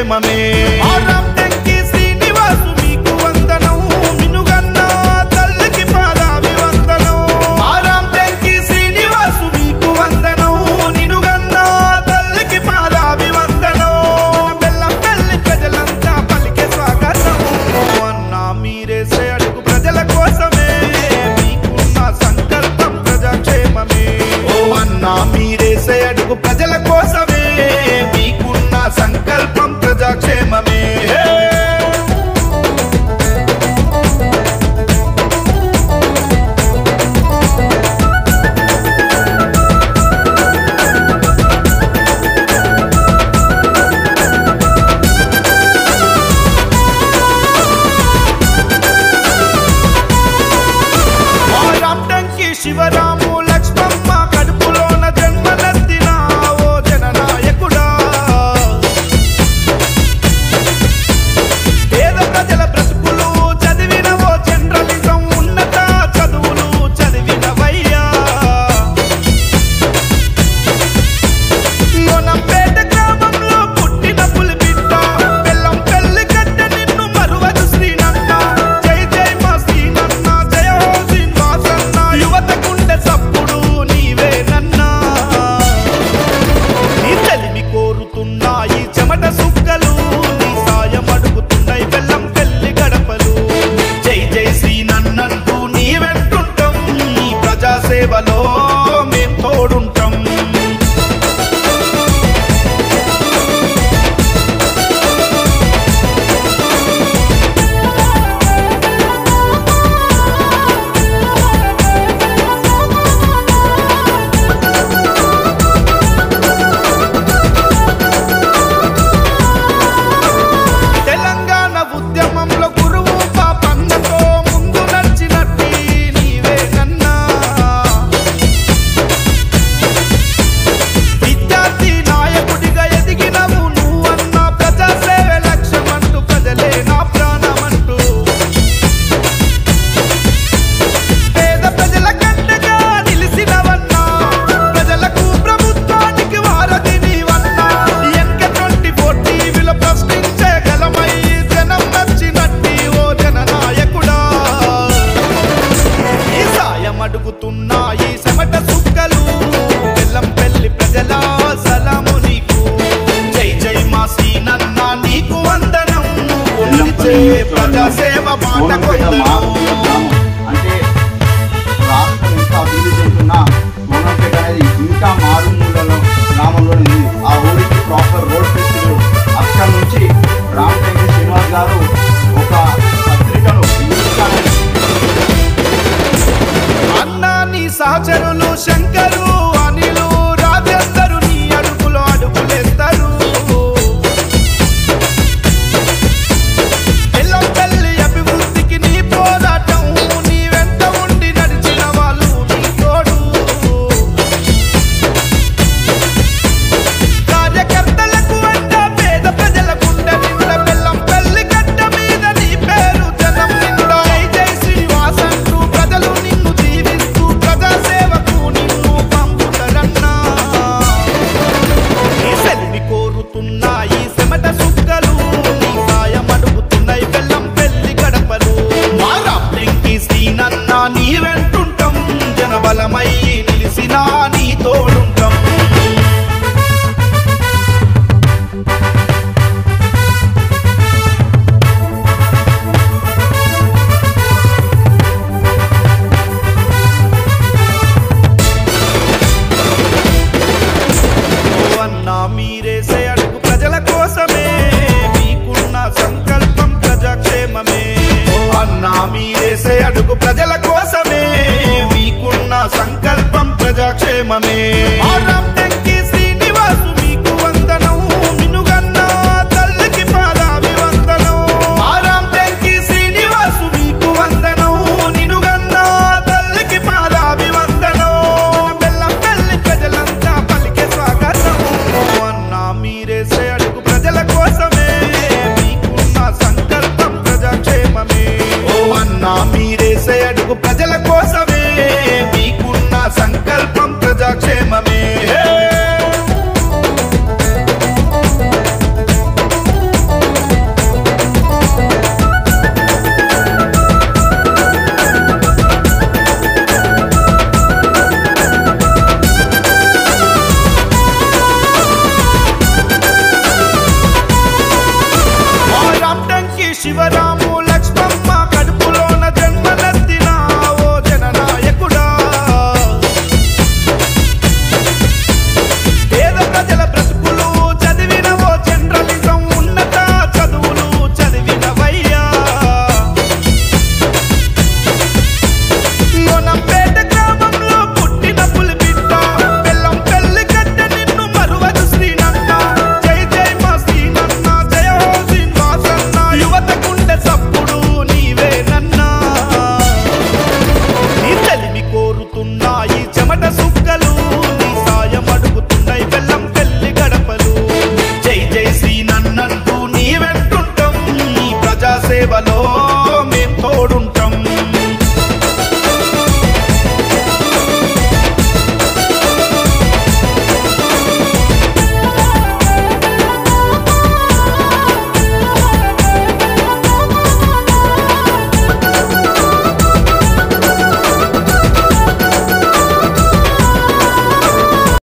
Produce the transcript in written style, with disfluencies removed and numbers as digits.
క్షేమమే రామటంకి శ్రీనివాసు మీకు వందనం మినుగన్న తల్లికి పాదాభివందనం రామటంకి శ్రీనివాసు మీకు వందనం నినుగన్న తల్లికి పాదాభివందనం బెల్లంపల్లి ప్రజలంతా పలికే స్వాగతం అన్నా మీరేసే అడుగు ప్రజల కోసమే మీకున్న సంకల్పం ప్రజాక్షేమమే ఓ అన్నా మీరేసే అడుగు ప్రజల కోసమే మీకున్న సంకల్పం ప్రజాక్షేమమే రామటంకి శివరాము లక్ష్మమ్మ కడుపులోన జన్మలెత్తిన ఓ జననాయకుడా పేద ప్రజల బ్రతుకులు చదివిన ఓ జర్నలిజం ఉన్నత చదువులు చదివినవయ్యా లోనంపేట గ్రామంలో పుట్టిన పులిబిడ్డ బెల్లంపల్లి గడ్డ నిన్ను మరువదు శ్రీనన్న జై జై మా శ్రీనన్న జయ హో శ్రీనివాసన్న యువత గుండె సప్పుడు నీవేనన్నా నీ తెలివి కోరుతున్నా ఈ చెమట సుక్కలు నీ సాయం అడుగుతున్నాయి బెల్లంపల్లి గడపలు జై జై శ్రీనన్నంటూ నీ వెంటుంటాం నీ ప్రజాసేవలో మేం తోడుంటాం తెలంగాణ ఉద్యమంలో గురువు పాపన్నతో ముందు నడిచినట్టి నీవేనన్నా విద్యార్థి నాయకుడిగా ఎదిగినవు నువ్వన్న ప్రజాసేవే లక్ష్యమంటూ ప్రజలే నా ప్రాణమంటూ పేద ప్రజల గంటగా నిలిసినవన్నా ప్రజలకు ప్రభుత్వానికి వారధి నీవన్నా ఎన్క 24 టీవీలో ప్రశ్నించగలమై జనం నచ్చినట్టి ఓ జననాయకుడా ఈ సాయం అడుగుతున్నా ఈ చెమట సుక్కలు బెల్లంపల్లి ప్రజల సలాము నీకు జై జై మా శ్రీనన్న నీకు వందనం నువ్వు నడిచే ప్రజాసేవ బాట కొందనం అంటే రాష్ట్రం ఇంకా అభివృద్ధి చెందుతున్న మోనోపేట అనేది ఇంకా మారుమూలలో గ్రామంలో ఉంది. ఆ ఊరికి ప్రాపర్ రోడ్ ఫెసిలిటీ అక్కడి నుంచి రామటంకి శ్రీనివాస్ గారు ఒక పత్రికను అన్నా నీ సహచరులు శంకరు అనిలు రాజేందరు నీ అడుగులో అడుగులేస్తారు బెల్లంపల్లి అభివృద్ధికి నీ పోరాట శివరా